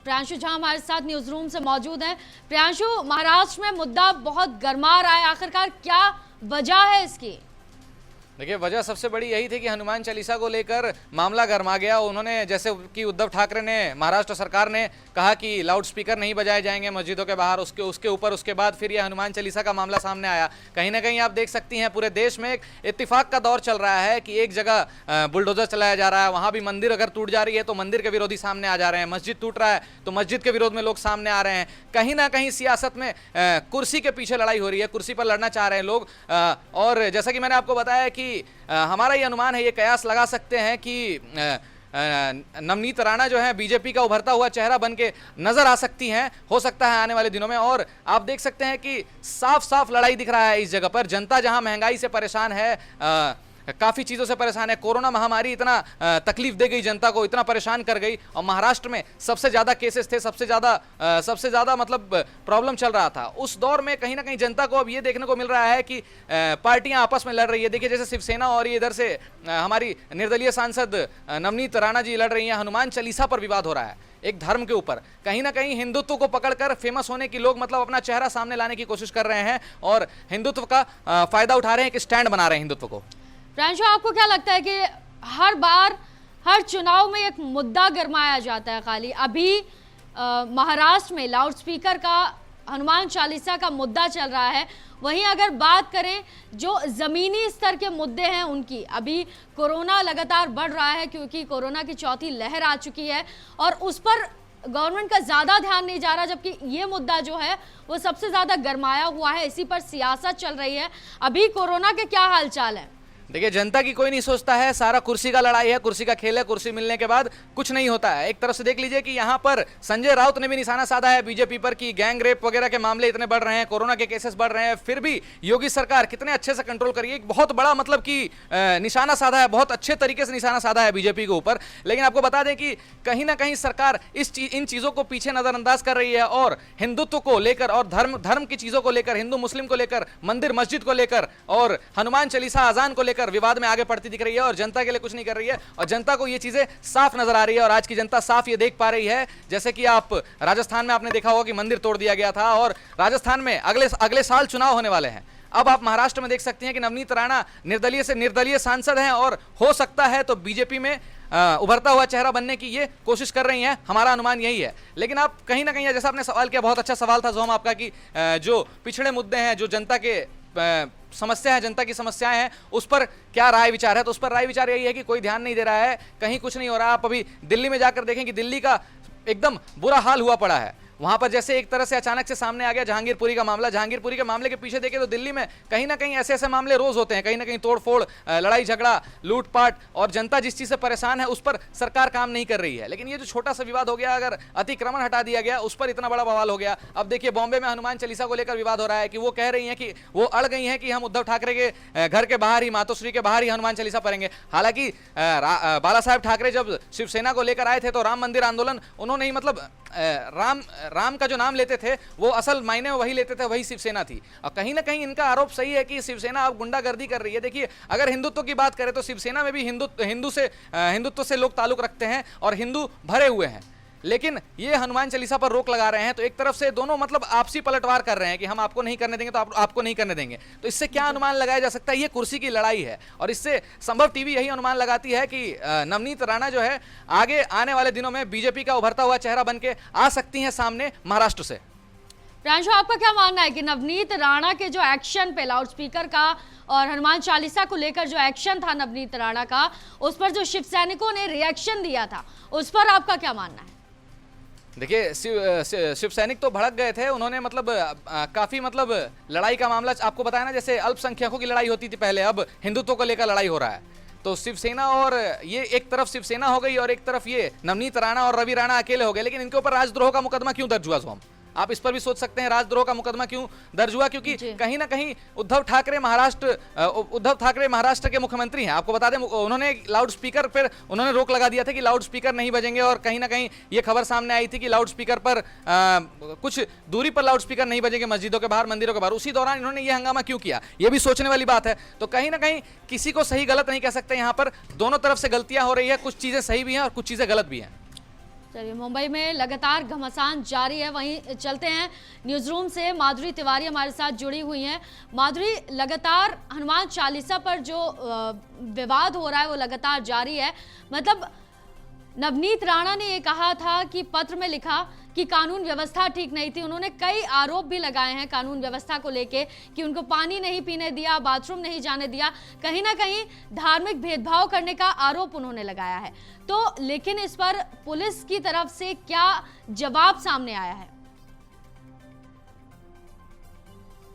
प्रियांशु झा हमारे साथ news room से मौजूद हैं। प्रियांशु, महाराष्ट्र में मुद्दा बहुत गर्मा रहा है, आखिरकार क्या वजह है इसकी? देखिए, वजह सबसे बड़ी यही थी कि हनुमान चालीसा को लेकर मामला गर्मा गया। उन्होंने, जैसे कि उद्धव ठाकरे ने, महाराष्ट्र सरकार ने कहा कि लाउड स्पीकर नहीं बजाए जाएंगे मस्जिदों के बाहर, उसके बाद फिर ये हनुमान चालीसा का मामला सामने आया। कहीं ना कहीं आप देख सकती हैं पूरे देश में एक इत्तेफाक का दौर चल रहा है कि एक जगह बुलडोजर चलाया जा रहा है, वहाँ भी मंदिर अगर टूट जा रही है तो मंदिर के विरोधी सामने आ जा रहे हैं, मस्जिद टूट रहा है तो मस्जिद के विरोध में लोग सामने आ रहे हैं। कहीं ना कहीं सियासत में कुर्सी के पीछे लड़ाई हो रही है, कुर्सी पर लड़ना चाह रहे हैं लोग। और जैसा कि मैंने आपको बताया कि हमारा ये अनुमान है, ये कयास लगा सकते हैं कि नवनीत राणा जो है बीजेपी का उभरता हुआ चेहरा बन के नजर आ सकती हैं, हो सकता है आने वाले दिनों में। और आप देख सकते हैं कि साफ साफ लड़ाई दिख रहा है इस जगह पर। जनता जहां महंगाई से परेशान है, काफ़ी चीज़ों से परेशान है, कोरोना महामारी इतना तकलीफ दे गई जनता को, इतना परेशान कर गई, और महाराष्ट्र में सबसे ज़्यादा केसेस थे, सबसे ज़्यादा मतलब प्रॉब्लम चल रहा था। उस दौर में कहीं ना कहीं जनता को अब ये देखने को मिल रहा है कि पार्टियां आपस में लड़ रही है। देखिए, जैसे शिवसेना और ये इधर से हमारी निर्दलीय सांसद नवनीत राणा जी लड़ रही हैं, हनुमान चालीसा पर विवाद हो रहा है एक धर्म के ऊपर। कहीं ना कहीं हिंदुत्व को पकड़कर फेमस होने की लोग मतलब अपना चेहरा सामने लाने की कोशिश कर रहे हैं और हिंदुत्व का फायदा उठा रहे हैं, एक स्टैंड बना रहे हैं हिंदुत्व को। प्रियांशु, आपको क्या लगता है कि हर बार हर चुनाव में एक मुद्दा गरमाया जाता है? खाली अभी महाराष्ट्र में लाउड स्पीकर का, हनुमान चालीसा का मुद्दा चल रहा है। वहीं अगर बात करें जो ज़मीनी स्तर के मुद्दे हैं उनकी, अभी कोरोना लगातार बढ़ रहा है क्योंकि कोरोना की चौथी लहर आ चुकी है और उस पर गवर्नमेंट का ज़्यादा ध्यान नहीं जा रहा, जबकि ये मुद्दा जो है वो सबसे ज़्यादा गरमाया हुआ है, इसी पर सियासत चल रही है। अभी कोरोना के क्या हाल चाल है? देखिए, जनता की कोई नहीं सोचता है, सारा कुर्सी का लड़ाई है, कुर्सी का खेल है, कुर्सी मिलने के बाद कुछ नहीं होता है। एक तरफ से देख लीजिए कि यहाँ पर संजय राउत ने भी निशाना साधा है बीजेपी पर कि गैंग रेप वगैरह के मामले इतने बढ़ रहे हैं, कोरोना के केसेस बढ़ रहे हैं, फिर भी योगी सरकार कितने अच्छे से कंट्रोल करिए, एक बहुत बड़ा मतलब कि निशाना साधा है, बहुत अच्छे तरीके से निशाना साधा है बीजेपी के ऊपर। लेकिन आपको बता दें कि कहीं ना कहीं सरकार इन चीज़ों को पीछे नजरअंदाज कर रही है और हिंदुत्व को लेकर और धर्म की चीज़ों को लेकर, हिंदू मुस्लिम को लेकर, मंदिर मस्जिद को लेकर और हनुमान चालीसा अजान को लेकर विवाद में आगे बढ़ती दिख रही है और जनता के लिए कुछ नहीं कर रही है। और जनता को ये चीजें साफ नजर आ रही है और आज की जनता साफ ये देख पा रही है। जैसे कि आप राजस्थान में आपने देखा होगा कि मंदिर तोड़ दिया गया था और राजस्थान में अगले साल चुनाव होने वाले हैं। अब आप महाराष्ट्र में देख सकते हैं कि नवनीत राणा निर्दलीय से निर्दलीय सांसद हैं और हो सकता है तो बीजेपी में उभरता हुआ चेहरा बनने की ये कोशिश कर रही हैं, हमारा अनुमान यही है। लेकिन आप कहीं ना कहीं, जैसा आपने सवाल किया, बहुत अच्छा सवाल था जोम आपका, कि जो पिछड़े मुद्दे हैं, जो जनता के समस्या है, जनता की समस्याएं हैं, उस पर क्या राय विचार है? तो उस पर राय विचार यही है कि कोई ध्यान नहीं दे रहा है, कहीं कुछ नहीं हो रहा। आप अभी दिल्ली में जाकर देखें कि दिल्ली का एकदम बुरा हाल हुआ पड़ा है। वहां पर जैसे एक तरह से अचानक से सामने आ गया जहांगीरपुरी का मामला। जहांगीरपुरी के मामले के पीछे देखें तो दिल्ली में कहीं ना कहीं ऐसे मामले रोज होते हैं, कहीं ना कहीं तोड़फोड़, लड़ाई झगड़ा, लूटपाट, और जनता जिस चीज से परेशान है उस पर सरकार काम नहीं कर रही है। लेकिन ये जो छोटा सा विवाद हो गया, अगर अतिक्रमण हटा दिया गया, उस पर इतना बड़ा बवाल हो गया। अब देखिए, बॉम्बे में हनुमान चालीसा को लेकर विवाद हो रहा है कि वो कह रही है कि वो अड़ गई है कि हम उद्धव ठाकरे के घर के बाहर ही, मातोश्री के बाहर ही हनुमान चालीसा पढ़ेंगे। हालांकि बाला साहेब ठाकरे जब शिवसेना को लेकर आए थे तो राम मंदिर आंदोलन उन्होंने ही, मतलब राम का जो नाम लेते थे वो असल मायने में वही लेते थे, वही शिवसेना थी। और कहीं ना कहीं इनका आरोप सही है कि शिवसेना अब गुंडागर्दी कर रही है। देखिए, अगर हिंदुत्व की बात करें तो शिवसेना में भी हिंदुत्व से लोग ताल्लुक रखते हैं और हिंदू भरे हुए हैं, लेकिन ये हनुमान चालीसा पर रोक लगा रहे हैं। तो एक तरफ से दोनों मतलब आपसी पलटवार कर रहे हैं कि हम आपको नहीं करने देंगे तो आपको नहीं करने देंगे। तो इससे क्या अनुमान लगाया जा सकता है? ये कुर्सी की लड़ाई है और इससे संभव टीवी यही अनुमान लगाती है कि नवनीत राणा जो है आगे आने वाले दिनों में बीजेपी का उभरता हुआ चेहरा बन के आ सकती हैं सामने महाराष्ट्र से। प्रियांशु, आपका क्या मानना है कि नवनीत राणा के जो एक्शन पे, लाउड स्पीकर का और हनुमान चालीसा को लेकर जो एक्शन था नवनीत राणा का, उस पर जो शिव सैनिकों ने रिएक्शन दिया था, उस पर आपका क्या मानना है? देखिए, शिव सैनिक तो भड़क गए थे, उन्होंने मतलब काफी मतलब लड़ाई का मामला आपको बताया ना, जैसे अल्पसंख्यकों की लड़ाई होती थी पहले, अब हिंदुत्व को लेकर लड़ाई हो रहा है। तो शिवसेना, और ये एक तरफ शिवसेना हो गई और एक तरफ ये नवनीत राणा और रवि राणा अकेले हो गए। लेकिन इनके ऊपर राजद्रोह का मुकदमा क्यों दर्ज हुआ? सोम, आप इस पर भी सोच सकते हैं राजद्रोह का मुकदमा क्यों दर्ज हुआ, क्योंकि कहीं ना कहीं उद्धव ठाकरे महाराष्ट्र के मुख्यमंत्री हैं। आपको बता दें, उन्होंने लाउड स्पीकर पर उन्होंने रोक लगा दिया था कि लाउड स्पीकर नहीं बजेंगे, और कहीं ना कहीं ये खबर सामने आई थी कि लाउड स्पीकर पर कुछ दूरी पर लाउड स्पीकर नहीं बजेंगे मस्जिदों के बाहर, मंदिरों के बाहर। उसी दौरान इन्होंने ये हंगामा क्यों किया, ये भी सोचने वाली बात है। तो कहीं ना कहीं किसी को सही गलत नहीं कह सकते, यहाँ पर दोनों तरफ से गलतियां हो रही है, कुछ चीजें सही भी हैं और कुछ चीजें गलत भी हैं। चलिए, मुंबई में लगातार घमासान जारी है। वहीं चलते हैं न्यूज रूम से, माधुरी तिवारी हमारे साथ जुड़ी हुई हैं। माधुरी, लगातार हनुमान चालीसा पर जो विवाद हो रहा है वो लगातार जारी है। मतलब नवनीत राणा ने ये कहा था कि पत्र में लिखा कि कानून व्यवस्था ठीक नहीं थी। उन्होंने कई आरोप भी लगाए हैं कानून व्यवस्था को लेके कि उनको पानी नहीं पीने दिया, बाथरूम नहीं जाने दिया, कहीं ना कहीं धार्मिक भेदभाव करने का आरोप उन्होंने लगाया है। तो लेकिन इस पर पुलिस की तरफ से क्या जवाब सामने आया है?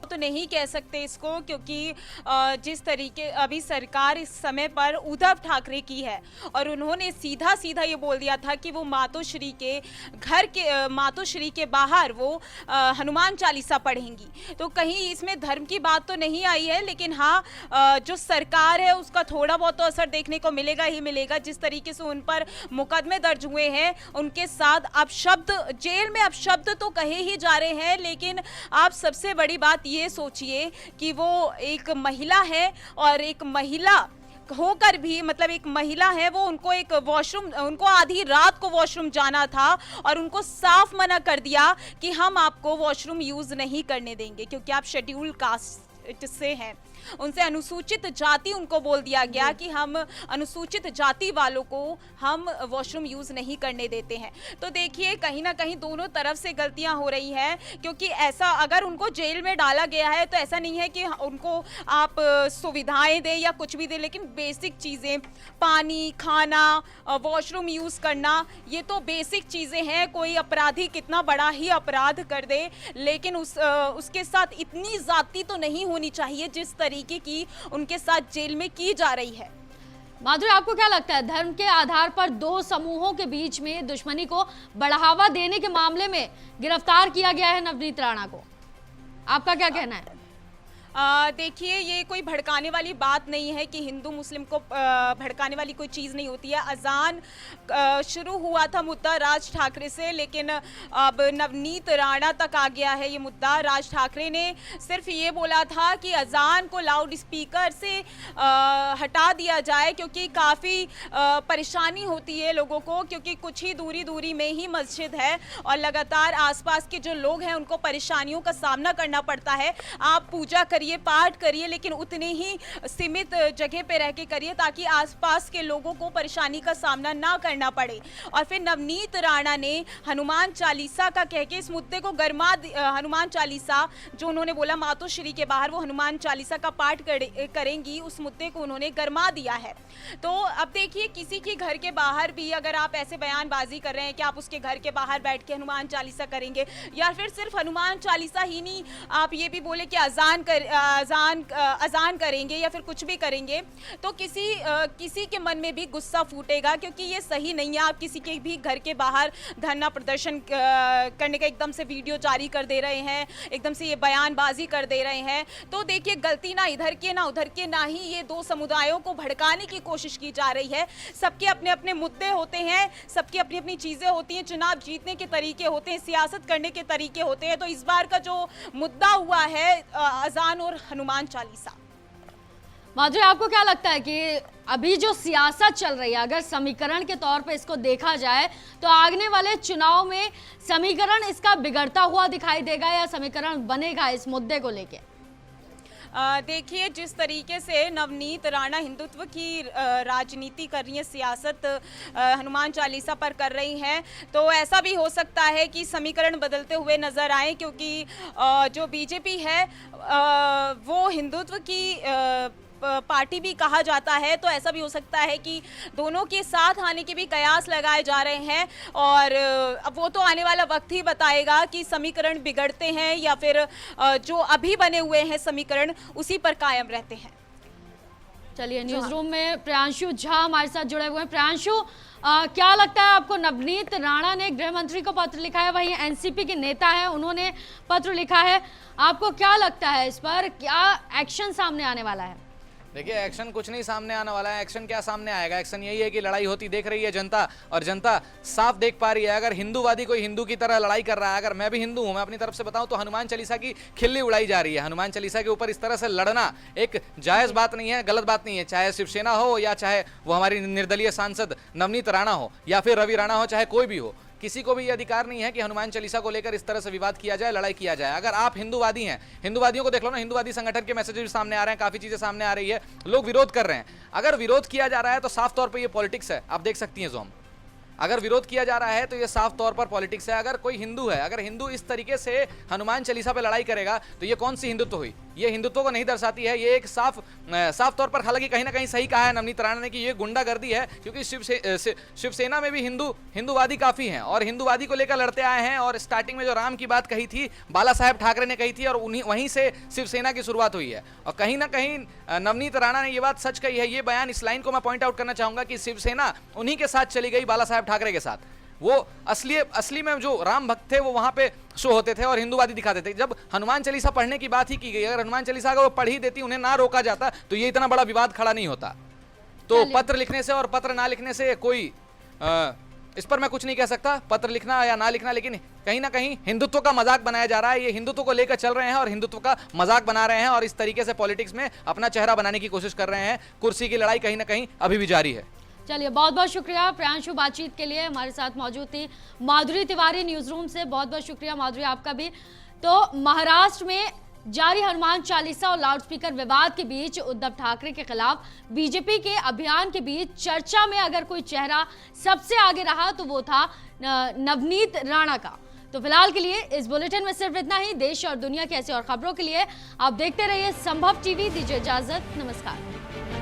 तो नहीं कह सकते इसको, क्योंकि जिस तरीके अभी सरकार इस समय पर उद्धव ठाकरे की है और उन्होंने सीधा सीधा ये बोल दिया था कि वो मातोश्री के घर के मातोश्री के बाहर वो हनुमान चालीसा पढ़ेंगी। तो कहीं इसमें धर्म की बात तो नहीं आई है, लेकिन हाँ, जो सरकार है उसका थोड़ा बहुत तो असर देखने को मिलेगा ही मिलेगा। जिस तरीके से उन पर मुकदमे दर्ज हुए हैं, उनके साथ अब शब्द जेल में अब शब्द तो कहे ही जा रहे हैं, लेकिन आप सबसे बड़ी बात ये सोचिए कि वो एक महिला है और एक महिला होकर भी, मतलब एक महिला है, वो उनको एक वॉशरूम, उनको आधी रात को वॉशरूम जाना था और उनको साफ मना कर दिया कि हम आपको वॉशरूम यूज नहीं करने देंगे क्योंकि आप शेड्यूल कास्ट से हैं। उनसे अनुसूचित जाति उनको बोल दिया गया कि हम अनुसूचित जाति वालों को हम वॉशरूम यूज नहीं करने देते हैं। तो देखिए, कहीं ना कहीं दोनों तरफ से गलतियां हो रही हैं, क्योंकि ऐसा अगर उनको जेल में डाला गया है तो ऐसा नहीं है कि उनको आप सुविधाएं दें या कुछ भी दें, लेकिन बेसिक चीज़ें, पानी, खाना, वॉशरूम यूज करना, ये तो बेसिक चीज़ें हैं। कोई अपराधी कितना बड़ा ही अपराध कर दे, लेकिन उसके साथ इतनी जाति तो नहीं होनी चाहिए जिस तरीके की उनके साथ जेल में की जा रही है। माधुरी, आपको क्या लगता है, धर्म के आधार पर दो समूहों के बीच में दुश्मनी को बढ़ावा देने के मामले में गिरफ्तार किया गया है नवनीत राणा को, आपका क्या कहना है? देखिए, ये कोई भड़काने वाली बात नहीं है कि हिंदू मुस्लिम को भड़काने वाली कोई चीज़ नहीं होती है। अजान शुरू हुआ था मुद्दा राज ठाकरे से, लेकिन अब नवनीत राणा तक आ गया है ये मुद्दा। राज ठाकरे ने सिर्फ ये बोला था कि अजान को लाउड स्पीकर से हटा दिया जाए, क्योंकि काफ़ी परेशानी होती है लोगों को, क्योंकि कुछ ही दूरी में ही मस्जिद है और लगातार आसपास के जो लोग हैं उनको परेशानियों का सामना करना पड़ता है। आप पूजा करिए, पाठ करिए, लेकिन उतने ही सीमित जगह पे रह के करिए ताकि आसपास के लोगों को परेशानी का सामना ना करना पड़े। और फिर नवनीत राणा ने हनुमान चालीसा का कह के इस मुद्दे को हनुमान चालीसा जो उन्होंने बोला मातोश्री के बाहर वो हनुमान चालीसा का पाठ करेंगी, उस मुद्दे को उन्होंने गरमा दिया है। तो अब देखिए, किसी के घर के बाहर भी अगर आप ऐसे बयानबाजी कर रहे हैं कि आप उसके घर के बाहर बैठ के हनुमान चालीसा करेंगे, या फिर सिर्फ हनुमान चालीसा ही नहीं, आप ये भी बोले कि अजान करेंगे या फिर कुछ भी करेंगे, तो किसी के मन में भी गुस्सा फूटेगा, क्योंकि ये सही नहीं है। आप किसी के भी घर के बाहर धरना प्रदर्शन करने का एकदम से वीडियो जारी कर दे रहे हैं, एकदम से ये बयानबाजी कर दे रहे हैं। तो देखिए, गलती ना इधर के ना उधर के, ना ही ये दो समुदायों को भड़काने की कोशिश की जा रही है। सबके अपने अपने मुद्दे होते हैं, सबकी अपनी अपनी चीज़ें होती हैं, चुनाव जीतने के तरीके होते हैं, सियासत करने के तरीके होते हैं। तो इस बार का जो मुद्दा हुआ है अजान और हनुमान चालीसा। माधुरी, आपको क्या लगता है कि अभी जो सियासत चल रही है, अगर समीकरण के तौर पे इसको देखा जाए तो आगने वाले चुनाव में समीकरण इसका बिगड़ता हुआ दिखाई देगा या समीकरण बनेगा इस मुद्दे को लेके? देखिए, जिस तरीके से नवनीत राणा हिंदुत्व की राजनीति कर रही है, सियासत हनुमान चालीसा पर कर रही हैं, तो ऐसा भी हो सकता है कि समीकरण बदलते हुए नज़र आए, क्योंकि जो बीजेपी है वो हिंदुत्व की पार्टी भी कहा जाता है। तो ऐसा भी हो सकता है कि दोनों के साथ आने के भी कयास लगाए जा रहे हैं, और अब वो तो आने वाला वक्त ही बताएगा कि समीकरण बिगड़ते हैं या फिर जो अभी बने हुए हैं समीकरण उसी पर कायम रहते हैं। चलिए, न्यूज रूम में प्रियांशु झा हमारे साथ जुड़े हुए हैं। प्रियांशु, क्या लगता है आपको, नवनीत राणा ने गृह मंत्री को पत्र लिखा है, वहीं एनसीपी के नेता है उन्होंने पत्र लिखा है, आपको क्या लगता है इस पर क्या एक्शन सामने आने वाला है? देखिए, एक्शन कुछ नहीं सामने आने वाला है। एक्शन क्या सामने आएगा? एक्शन यही है कि लड़ाई होती देख रही है जनता, और जनता साफ देख पा रही है। अगर हिंदूवादी कोई हिंदू की तरह लड़ाई कर रहा है, अगर मैं भी हिंदू हूं, मैं अपनी तरफ से बताऊं तो हनुमान चालीसा की खिल्ली उड़ाई जा रही है। हनुमान चालीसा के ऊपर इस तरह से लड़ना एक जायज़ बात नहीं है, गलत बात नहीं है। चाहे शिवसेना हो या चाहे वो हमारी निर्दलीय सांसद नवनीत राणा हो या फिर रवि राणा हो, चाहे कोई भी हो, किसी को भी ये अधिकार नहीं है कि हनुमान चालीसा को लेकर इस तरह से विवाद किया जाए, लड़ाई किया जाए। अगर आप हिंदूवादी हैं, हिंदूवादियों को देख लो ना, हिंदूवादी संगठन के मैसेजेस भी सामने आ रहे हैं, काफी चीजें सामने आ रही है, लोग विरोध कर रहे हैं। अगर विरोध किया जा रहा है तो साफ तौर पर यह पॉलिटिक्स है, आप देख सकती हैं जोम। अगर विरोध किया जा रहा है तो ये साफ तौर पर पॉलिटिक्स है। अगर कोई हिंदू है, अगर हिंदू इस तरीके से हनुमान चालीसा पे लड़ाई करेगा तो ये कौन सी हिंदुत्व हुई? ये हिंदुत्व को नहीं दर्शाती है। ये एक साफ तौर पर, हालांकि कहीं ना कहीं सही कहा है नवनीत राणा ने कि ये गुंडागर्दी है, क्योंकि शिवसेना में भी हिंदूवादी काफी हैं और हिंदूवादी को लेकर लड़ते आए हैं। और स्टार्टिंग में जो राम की बात कही थी, बाला साहेब ठाकरे ने कही थी, और वहीं से शिवसेना की शुरुआत हुई है। और कहीं ना कहीं नवनीत राणा ने ये बात सच कही है। ये बयान, इस लाइन को मैं पॉइंट आउट करना चाहूंगा कि शिवसेना उन्हीं के साथ चली गई, बाला साहेब ठाकरे के साथ। वो असली में जो राम भक्त थे वो वहां पे शो होते थे और हिंदूवादी दिखाते थे। जब हनुमान चालीसा पढ़ने की बात ही की गई, अगर हनुमान चालीसा अगर वो पढ़ ही देती, उन्हें ना रोका जाता, तो ये इतना बड़ा विवाद खड़ा नहीं होता। तो पत्र लिखने से और पत्र ना लिखने से कोई इस पर मैं कुछ नहीं कह सकता, पत्र लिखना या ना लिखना, लेकिन कहीं ना कहीं हिंदुत्व का मजाक बनाया जा रहा है। ये हिंदुत्व को लेकर चल रहे हैं और हिंदुत्व का मजाक बना रहे हैं और इस तरीके से पॉलिटिक्स में अपना चेहरा बनाने की कोशिश कर रहे हैं। कुर्सी की लड़ाई कहीं ना कहीं अभी भी जारी है। चलिए, बहुत बहुत शुक्रिया प्रियांशु, बातचीत के लिए। हमारे साथ मौजूद थी माधुरी तिवारी न्यूज रूम से। बहुत बहुत शुक्रिया माधुरी, आपका भी। तो महाराष्ट्र में जारी हनुमान चालीसा और लाउडस्पीकर विवाद के बीच उद्धव ठाकरे के खिलाफ बीजेपी के अभियान के बीच चर्चा में अगर कोई चेहरा सबसे आगे रहा तो वो था नवनीत राणा का। तो फिलहाल के लिए इस बुलेटिन में सिर्फ इतना ही। देश और दुनिया की ऐसी और खबरों के लिए आप देखते रहिए संभव टीवी। दीजिए इजाजत, नमस्कार।